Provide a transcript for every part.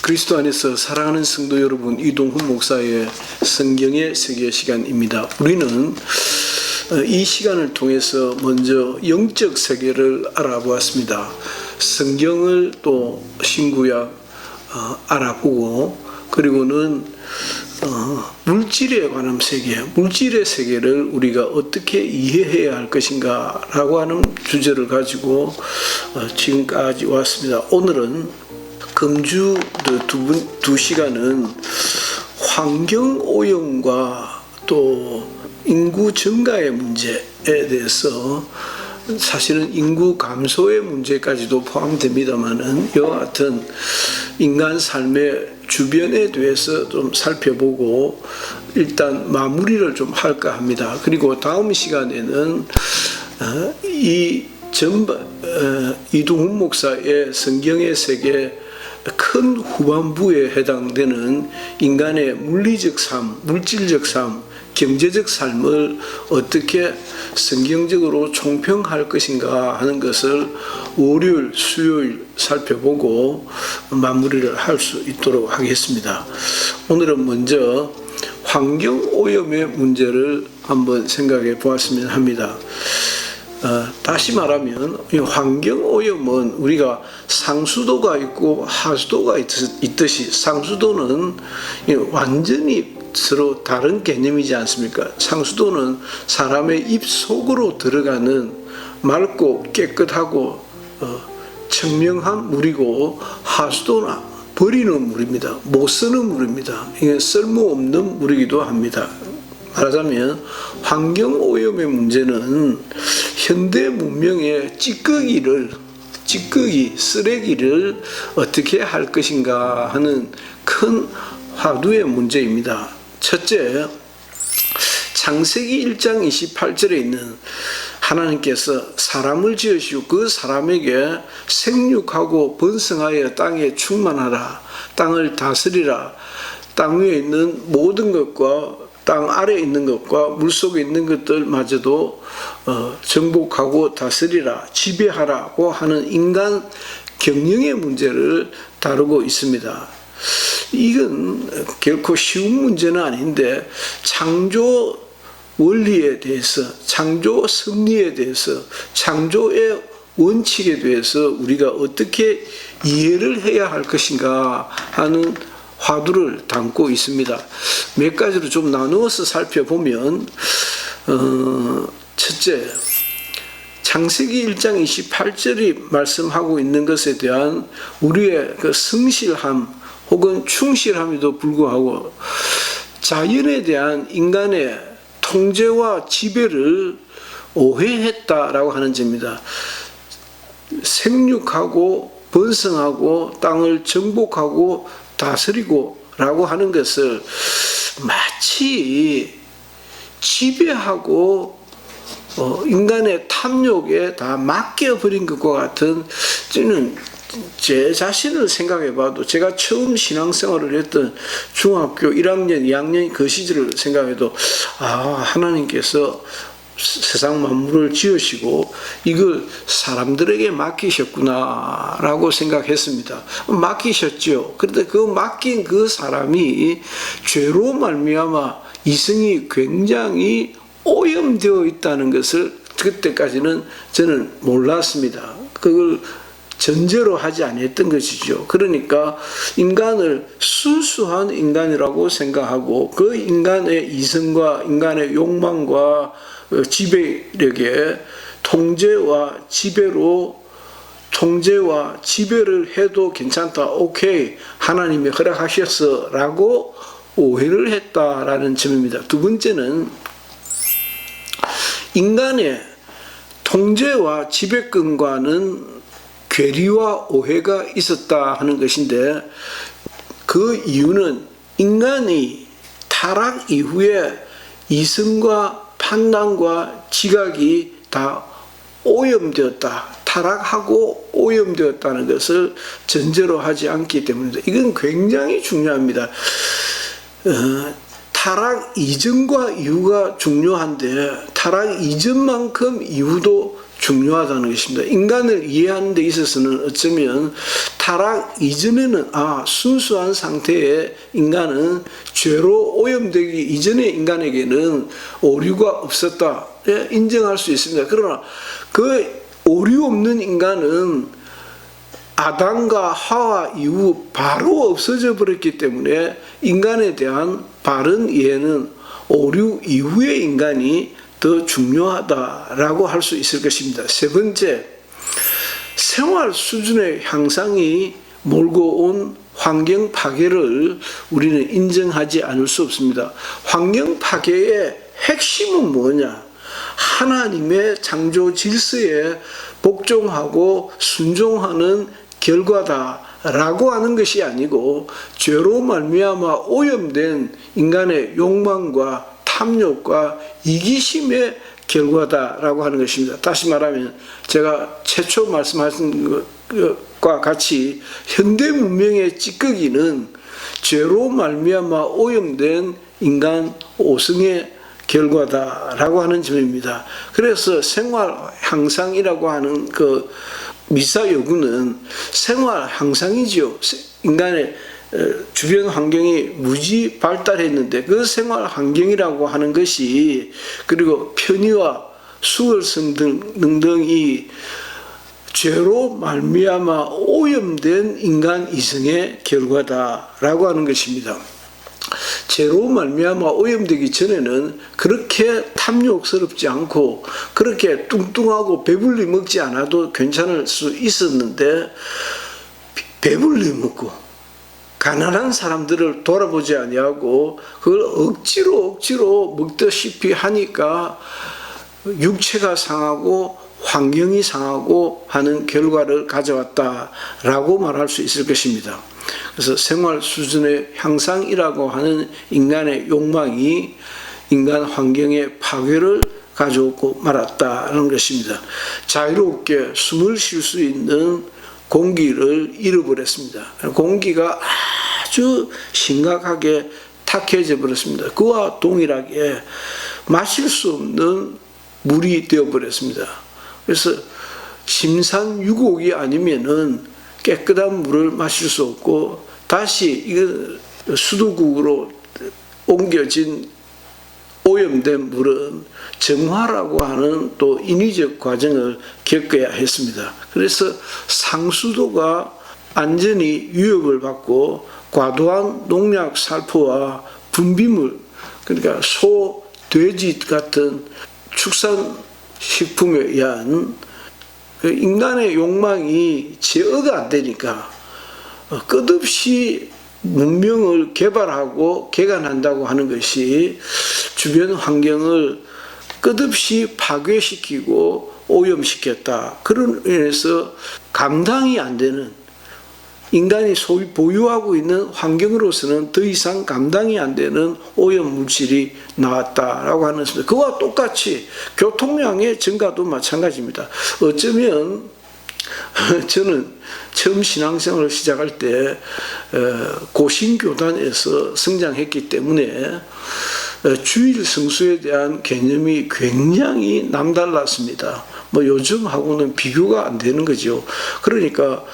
그리스도 안에서 사랑하는 성도 여러분, 이동훈 목사의 성경의 세계 시간입니다. 우리는 이 시간을 통해서 먼저 영적 세계를 알아보았습니다. 성경을 또 신구약 알아보고, 그리고는 물질에 관한 세계, 물질의 세계를 우리가 어떻게 이해해야 할 것인가 라고 하는 주제를 가지고 지금까지 왔습니다. 오늘은 금주 두 시간은 환경오염과 또 인구 증가의 문제에 대해서, 사실은 인구 감소의 문제까지도 포함됩니다만은 이와 같은 인간 삶의 주변에 대해서 좀 살펴보고 일단 마무리를 좀 할까 합니다. 그리고 다음 시간에는 이동훈 목사의 성경의 세계 큰 후반부에 해당되는 인간의 물리적 삶, 물질적 삶, 경제적 삶을 어떻게 성경적으로 총평할 것인가 하는 것을 월요일, 수요일 살펴보고 마무리를 할 수 있도록 하겠습니다. 오늘은 먼저 환경오염의 문제를 한번 생각해 보았으면 합니다. 다시 말하면 환경오염은 우리가 상수도가 있고 하수도가 있듯이, 상수도는 완전히 서로 다른 개념이지 않습니까? 상수도는 사람의 입 속으로 들어가는 맑고 깨끗하고 청명한 물이고, 하수도는 버리는 물입니다. 못 쓰는 물입니다. 이게 쓸모없는 물이기도 합니다. 말하자면 환경오염의 문제는 현대 문명의 쓰레기를 어떻게 할 것인가 하는 큰 화두의 문제입니다. 첫째, 창세기 1장 28절에 있는 하나님께서 사람을 지으시고 그 사람에게 생육하고 번성하여 땅에 충만하라, 땅을 다스리라, 땅 위에 있는 모든 것과 땅 아래에 있는 것과 물속에 있는 것들마저도 정복하고 다스리라, 지배하라고 하는 인간 경영의 문제를 다루고 있습니다. 이건 결코 쉬운 문제는 아닌데, 창조 원리에 대해서, 창조 섭리에 대해서, 창조의 원칙에 대해서 우리가 어떻게 이해를 해야 할 것인가 하는 화두를 담고 있습니다. 몇 가지로 좀 나누어서 살펴보면, 첫째, 창세기 1장 28절이 말씀하고 있는 것에 대한 우리의 그 성실함 혹은 충실함에도 불구하고 자연에 대한 인간의 통제와 지배를 오해했다라고 하는 점입니다. 생육하고 번성하고 땅을 정복하고 다스리고 라고 하는 것을 마치 지배하고 인간의 탐욕에 다 맡겨버린 것과 같은, 저는 제 자신을 생각해 봐도, 제가 처음 신앙생활을 했던 중학교 1학년, 2학년 그 시절을 생각해도, 하나님께서 세상 만물을 지으시고 이걸 사람들에게 맡기셨구나 라고 생각했습니다. 맡기셨죠. 그런데 그 맡긴 그 사람이 죄로 말미암아 이성이 굉장히 오염되어 있다는 것을 그때까지는 저는 몰랐습니다. 그걸 전제로 하지 않았던 것이죠. 그러니까 인간을 순수한 인간이라고 생각하고, 그 인간의 이성과 인간의 욕망과 지배력에 통제와 지배를 해도 괜찮다, 오케이, 하나님이 허락하셨어 라고 오해를 했다라는 점입니다. 두 번째는 인간의 통제와 지배권과는 괴리와 오해가 있었다 하는 것인데, 그 이유는 인간이 타락 이후에 이성과 판단과 지각이 다 오염되었다, 타락하고 오염되었다는 것을 전제로 하지 않기 때문입니다. 이건 굉장히 중요합니다. 타락 이전과 이후가 중요한데, 타락 이전만큼 이후도 중요하다는 것입니다. 인간을 이해하는 데 있어서는 어쩌면 타락 이전에는 순수한 상태의 인간은 죄로 오염되기 이전의 인간에게는 오류가 없었다. 인정할 수 있습니다. 그러나 그 오류 없는 인간은 아담과 하와 이후 바로 없어져 버렸기 때문에 인간에 대한 바른 이해는 오류 이후의 인간이 더 중요하다라고 할 수 있을 것입니다. 세 번째, 생활 수준의 향상이 몰고 온 환경 파괴를 우리는 인정하지 않을 수 없습니다. 환경 파괴의 핵심은 뭐냐? 하나님의 창조 질서에 복종하고 순종하는 결과다라고 하는 것이 아니고 죄로 말미암아 오염된 인간의 욕망과 탐욕과 이기심의 결과다라고 하는 것입니다. 다시 말하면 제가 최초 말씀하신 것과 같이 현대 문명의 찌꺼기는 죄로 말미암아 오염된 인간 오성의 결과다라고 하는 점입니다. 그래서 생활 향상이라고 하는 그 미사 요구는 생활 향상이지요. 인간의 주변 환경이 무지 발달했는데 그 생활 환경이라고 하는 것이 그리고 편의와 수월성 등등이 죄로 말미암아 오염된 인간 이성의 결과다라고 하는 것입니다. 죄로 말미암아 오염되기 전에는 그렇게 탐욕스럽지 않고 그렇게 뚱뚱하고 배불리 먹지 않아도 괜찮을 수 있었는데 배불리 먹고 가난한 사람들을 돌아보지 아니하고 그걸 억지로 먹다시피 하니까 육체가 상하고 환경이 상하고 하는 결과를 가져왔다라고 말할 수 있을 것입니다. 그래서 생활 수준의 향상이라고 하는 인간의 욕망이 인간 환경의 파괴를 가져오고 말았다는 것입니다. 자유롭게 숨을 쉴 수 있는 공기를 잃어버렸습니다. 공기가 아주 심각하게 탁해져 버렸습니다. 그와 동일하게 마실 수 없는 물이 되어버렸습니다. 그래서 심산유곡이 아니면은 깨끗한 물을 마실 수 없고 다시 이거 수도국으로 옮겨진 오염된 물은 정화라고 하는 또 인위적 과정을 겪어야 했습니다. 그래서 상수도가 안전히 위협을 받고 과도한 농약 살포와 분비물 그러니까 소, 돼지 같은 축산식품에 의한 인간의 욕망이 제어가 안 되니까 끝없이 문명을 개발하고 개간한다고 하는 것이 주변 환경을 끝없이 파괴시키고 오염시켰다. 그런 의미에서 감당이 안 되는 인간이 소위 보유하고 있는 환경으로서는 더 이상 감당이 안 되는 오염물질이 나왔다라고 하는 것입니다. 그와 똑같이 교통량의 증가도 마찬가지입니다. 어쩌면 저는 처음 신앙생활을 시작할 때 고신교단에서 성장했기 때문에 주일 성수에 대한 개념이 굉장히 남달랐습니다. 뭐 요즘하고는 비교가 안 되는 거죠. 그러니까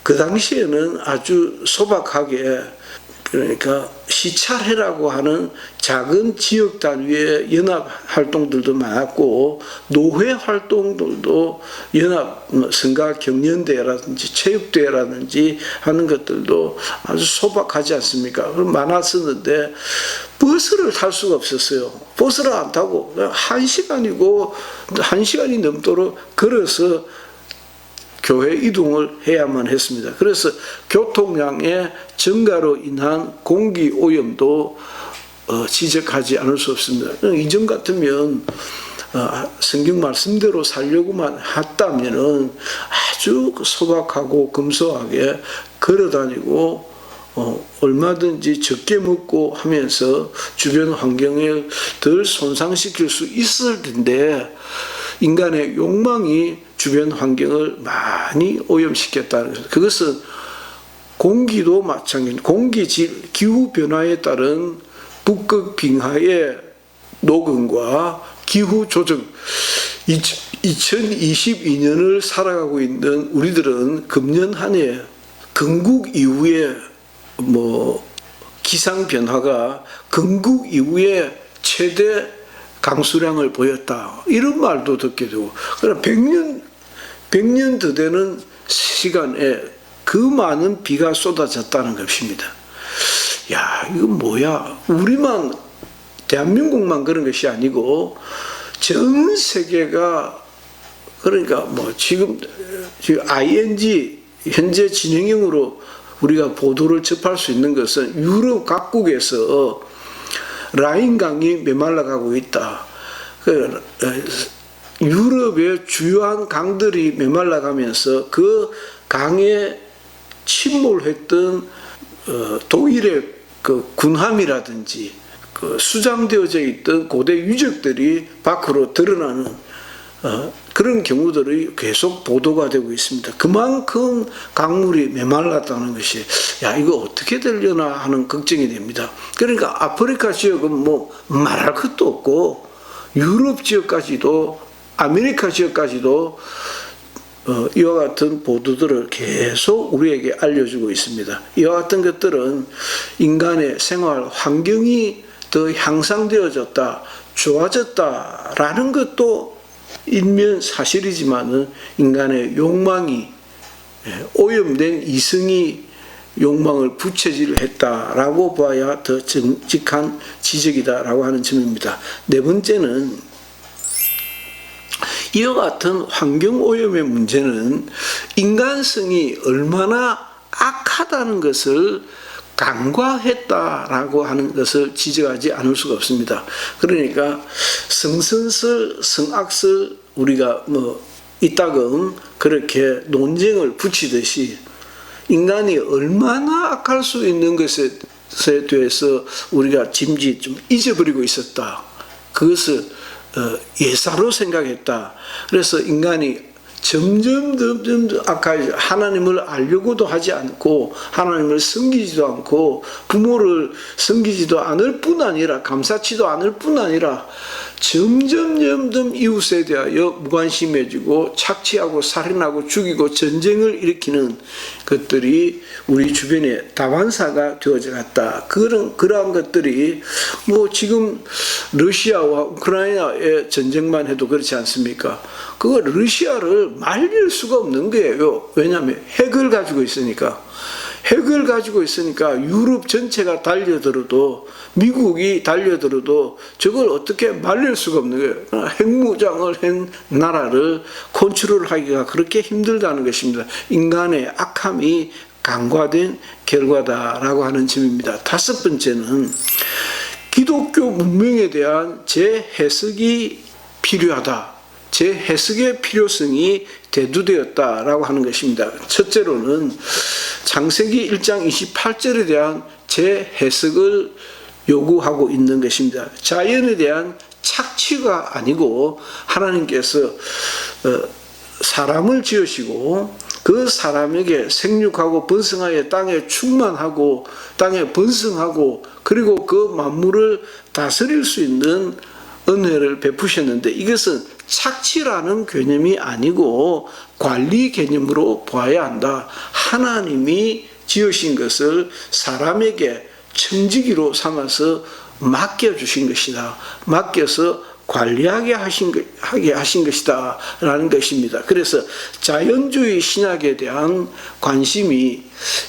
그 당시에는 아주 소박하게 그러니까 시찰회라고 하는 작은 지역 단위의 연합 활동들도 많았고 노회 활동들도 연합 성가 경연대회라든지 체육대회라든지 하는 것들도 아주 소박하지 않습니까? 많았었는데 버스를 탈 수가 없었어요. 버스를 안 타고 1시간이고 1시간이 넘도록 걸어서 교회 이동을 해야만 했습니다. 그래서 교통량의 증가로 인한 공기 오염도 지적하지 않을 수 없습니다. 이전 같으면 성경 말씀대로 살려고만 했다면은 아주 소박하고 검소하게 걸어다니고 얼마든지 적게 먹고 하면서 주변 환경을 덜 손상시킬 수 있을 텐데 인간의 욕망이 주변 환경을 많이 오염시켰다는 것입니다. 그것은 공기도 마찬가지입니다. 공기질, 기후변화에 따른 북극 빙하의 녹음과 기후조정, 2022년을 살아가고 있는 우리들은 금년 한 해 건국 이후에 기상 변화가 건국 이후에 최대 강수량을 보였다. 이런 말도 듣게 되고, 그러나 100년 더 되는 시간에 그 많은 비가 쏟아졌다는 것입니다. 야, 이거 뭐야? 우리만, 대한민국만 그런 것이 아니고, 전 세계가, 그러니까 지금 ING, 현재 진행형으로 우리가 보도를 접할 수 있는 것은 유럽 각국에서 라인강이 메말라가고 있다. 유럽의 주요한 강들이 메말라가면서 그 강에 침몰했던 독일의 그 군함이라든지 수장되어져 있던 고대 유적들이 밖으로 드러나는 그런 경우들이 계속 보도가 되고 있습니다. 그만큼 강물이 메말랐다는 것이, 야, 이거 어떻게 되려나 하는 걱정이 됩니다. 그러니까 아프리카 지역은 말할 것도 없고, 유럽 지역까지도, 아메리카 지역까지도 이와 같은 보도들을 계속 우리에게 알려주고 있습니다. 이와 같은 것들은 인간의 생활 환경이 더 향상되어졌다, 좋아졌다라는 것도 일면 사실이지만은 인간의 욕망이, 오염된 이성이 욕망을 부채질했다라고 봐야 더 정직한 지적이다라고 하는 점입니다. 네 번째는, 이와 같은 환경오염의 문제는 인간성이 얼마나 악하다는 것을 간과했다라고 하는 것을 지적하지 않을 수가 없습니다. 그러니까 성선설, 성악설, 우리가 이따금 그렇게 논쟁을 붙이듯이 인간이 얼마나 악할 수 있는 것에 대해서 우리가 짐짓 좀 잊어버리고 있었다. 그것을 예사로 생각했다. 그래서 인간이 점점 악하게 하나님을 알려고도 하지 않고 하나님을 섬기지도 않고 부모를 섬기지도 않을 뿐 아니라 감사치도 않을 뿐 아니라 점점 이웃에 대하여 무관심해지고 착취하고 살인하고 죽이고 전쟁을 일으키는 것들이 우리 주변에 다반사가 되어져 갔다. 그러한 것들이 지금 러시아와 우크라이나의 전쟁만 해도 그렇지 않습니까? 그거 러시아를 말릴 수가 없는 거예요. 왜냐하면 핵을 가지고 있으니까. 핵을 가지고 있으니까 유럽 전체가 달려들어도, 미국이 달려들어도 저걸 어떻게 말릴 수가 없는 거예요. 핵무장을 한 나라를 컨트롤하기가 그렇게 힘들다는 것입니다. 인간의 악함이 간과된 결과다라고 하는 점입니다. 다섯 번째는 기독교 문명에 대한 재해석이 필요하다. 재해석의 필요성이 대두되었다라고 하는 것입니다. 첫째로는 창세기 1장 28절에 대한 재해석을 요구하고 있는 것입니다. 자연에 대한 착취가 아니고 하나님께서 사람을 지으시고 그 사람에게 생육하고 번성하여 땅에 충만하고 땅에 번성하고 그리고 그 만물을 다스릴 수 있는 은혜를 베푸셨는데, 이것은 착취라는 개념이 아니고 관리 개념으로 봐야 한다. 하나님이 지으신 것을 사람에게 청지기로 삼아서 맡겨주신 것이다. 맡겨서 관리하게 하신 것이다 라는 것입니다. 그래서 자연주의 신학에 대한 관심이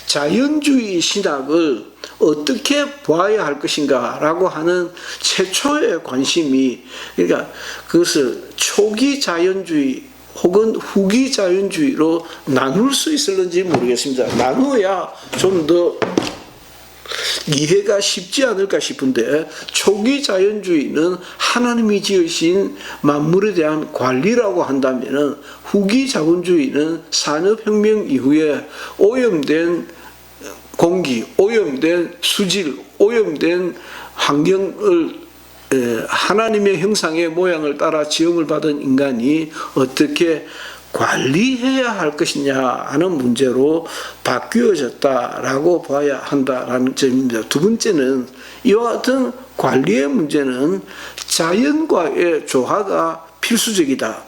자연주의 신학을 어떻게 봐야 할 것인가 라고 하는 최초의 관심이, 그러니까 그것을 초기 자연주의 혹은 후기 자연주의로 나눌 수 있을는지 모르겠습니다. 나누어야 좀 더 이해가 쉽지 않을까 싶은데, 초기 자연주의는 하나님이 지으신 만물에 대한 관리라고 한다면, 후기 자본주의는 산업혁명 이후에 오염된 공기, 오염된 수질, 오염된 환경을 하나님의 형상의 모양을 따라 지음을 받은 인간이 어떻게 관리해야 할 것이냐 하는 문제로 바뀌어졌다라고 봐야 한다라는 점입니다. 두 번째는 이와 같은 관리의 문제는 자연과의 조화가 필수적이다.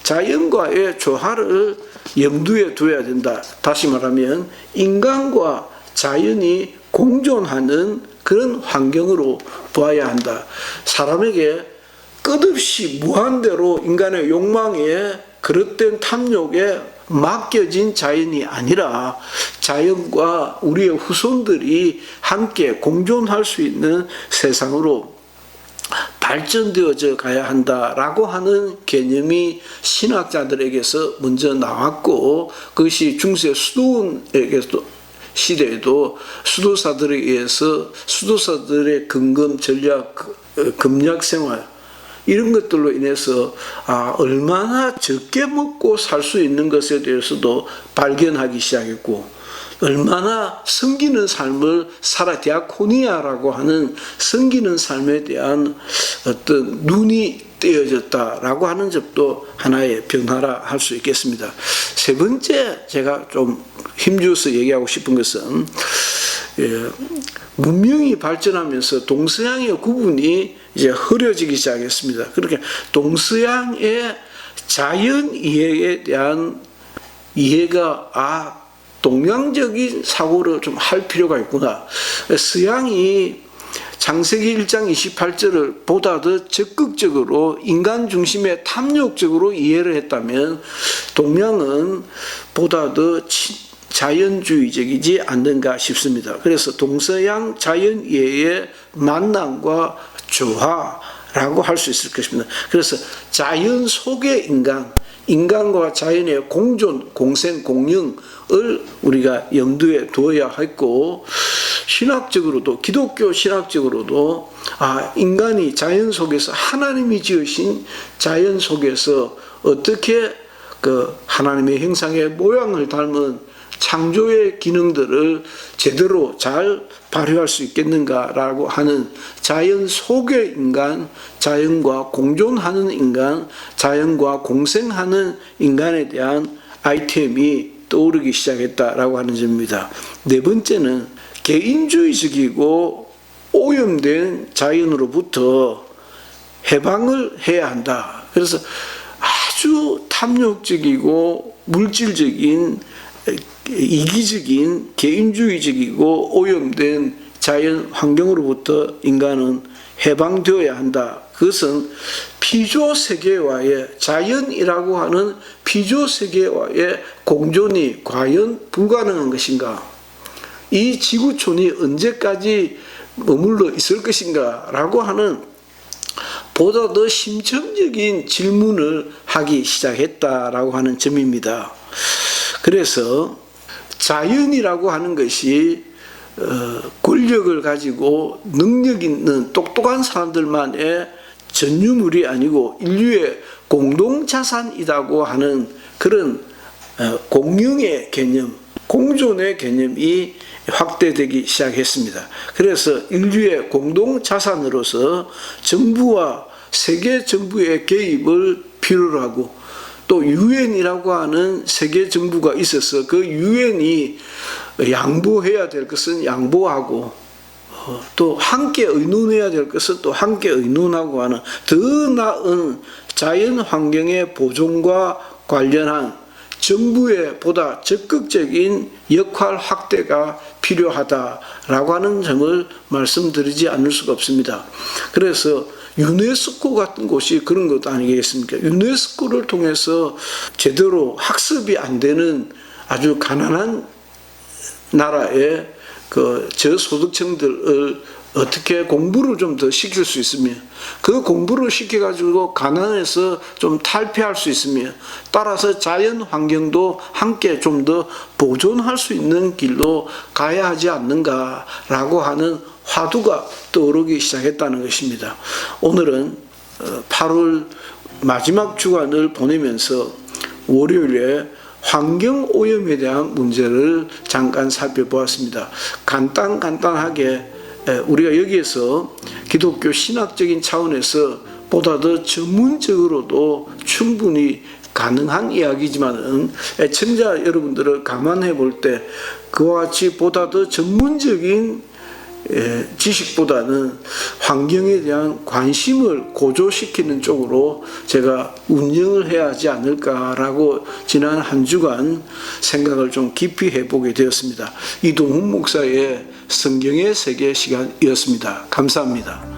자연과의 조화를 염두에 둬야 된다. 다시 말하면 인간과 자연이 공존하는 그런 환경으로 보아야 한다. 사람에게 끝없이 무한대로 인간의 욕망에 그릇된 탐욕에 맡겨진 자연이 아니라 자연과 우리의 후손들이 함께 공존할 수 있는 세상으로 발전되어져 가야 한다라고 하는 개념이 신학자들에게서 먼저 나왔고, 그것이 중세 수도원에게도 시대에도 수도사들에 의해서 수도사들의 근검 전략, 금약 생활 이런 것들로 인해서 얼마나 적게 먹고 살 수 있는 것에 대해서도 발견하기 시작했고, 얼마나 섬기는 삶을 디아코니아라고 하는 섬기는 삶에 대한 어떤 눈이 떼어졌다라고 하는 점도 하나의 변화라 할 수 있겠습니다. 세 번째 제가 좀 힘주어서 얘기하고 싶은 것은 문명이 발전하면서 동서양의 구분이 이제 흐려지기 시작했습니다. 그렇게 동서양의 자연 이해에 대한 이해가 동양적인 사고를 좀 할 필요가 있구나. 서양이 창세기 1장 28절을 보다 더 적극적으로 인간 중심의 탐욕적으로 이해를 했다면 동양은 보다 더 자연주의적이지 않는가 싶습니다. 그래서 동서양 자연 이해의 만남과 조화라고 할 수 있을 것입니다. 그래서 자연 속의 인간과 자연의 공존, 공생, 공영을 우리가 염두에 두어야 했고, 신학적으로도, 기독교 신학적으로도 인간이 자연 속에서 하나님이 지으신 자연 속에서 어떻게 그 하나님의 형상의 모양을 닮은 창조의 기능들을 제대로 잘 발휘할 수 있겠는가라고 하는 자연 속의 인간, 자연과 공존하는 인간, 자연과 공생하는 인간에 대한 아이템이 떠오르기 시작했다라고 하는 점입니다. 네 번째는 개인주의적이고 오염된 자연으로부터 해방을 해야 한다. 그래서 아주 탐욕적이고 물질적인 이기적인 개인주의적이고 오염된 자연 환경으로부터 인간은 해방되어야 한다. 그것은 피조세계와의 자연이라고 하는 피조세계와의 공존이 과연 불가능한 것인가? 이 지구촌이 언제까지 머물러 있을 것인가? 라고 하는 보다 더 심층적인 질문을 하기 시작했다라고 하는 점입니다. 그래서 자연이라고 하는 것이 권력을 가지고 능력 있는 똑똑한 사람들만의 전유물이 아니고 인류의 공동자산이라고 하는 그런 공영의 개념, 공존의 개념이 확대되기 시작했습니다. 그래서 인류의 공동자산으로서 정부와 세계 정부의 개입을 필요로 하고, 또 유엔이라고 하는 세계 정부가 있어서 그 유엔이 양보해야 될 것은 양보하고, 또 함께 의논해야 될 것은 또 함께 의논하고 하는 더 나은 자연 환경의 보존과 관련한 정부의 보다 적극적인 역할 확대가 필요하다라고 하는 점을 말씀드리지 않을 수가 없습니다. 그래서 유네스코 같은 곳이 그런 것 아니겠습니까? 유네스코를 통해서 제대로 학습이 안 되는 아주 가난한 나라의 그 저소득층들을 어떻게 공부를 좀 더 시킬 수 있으며, 그 공부를 시켜가지고 가난에서 좀 탈피할 수 있으며, 따라서 자연 환경도 함께 좀 더 보존할 수 있는 길로 가야 하지 않는가라고 하는 화두가 떠오르기 시작했다는 것입니다. 오늘은 8월 마지막 주간을 보내면서 월요일에 환경오염에 대한 문제를 잠깐 살펴보았습니다. 간단하게 우리가 여기에서 기독교 신학적인 차원에서 보다 더 전문적으로도 충분히 가능한 이야기지만은 청자 여러분들을 감안해 볼 때 그와 같이 보다 더 전문적인 지식보다는 환경에 대한 관심을 고조시키는 쪽으로 제가 운영을 해야 하지 않을까라고 지난 한 주간 생각을 좀 깊이 해보게 되었습니다. 이동훈 목사의 성경의 세계 시간이었습니다. 감사합니다.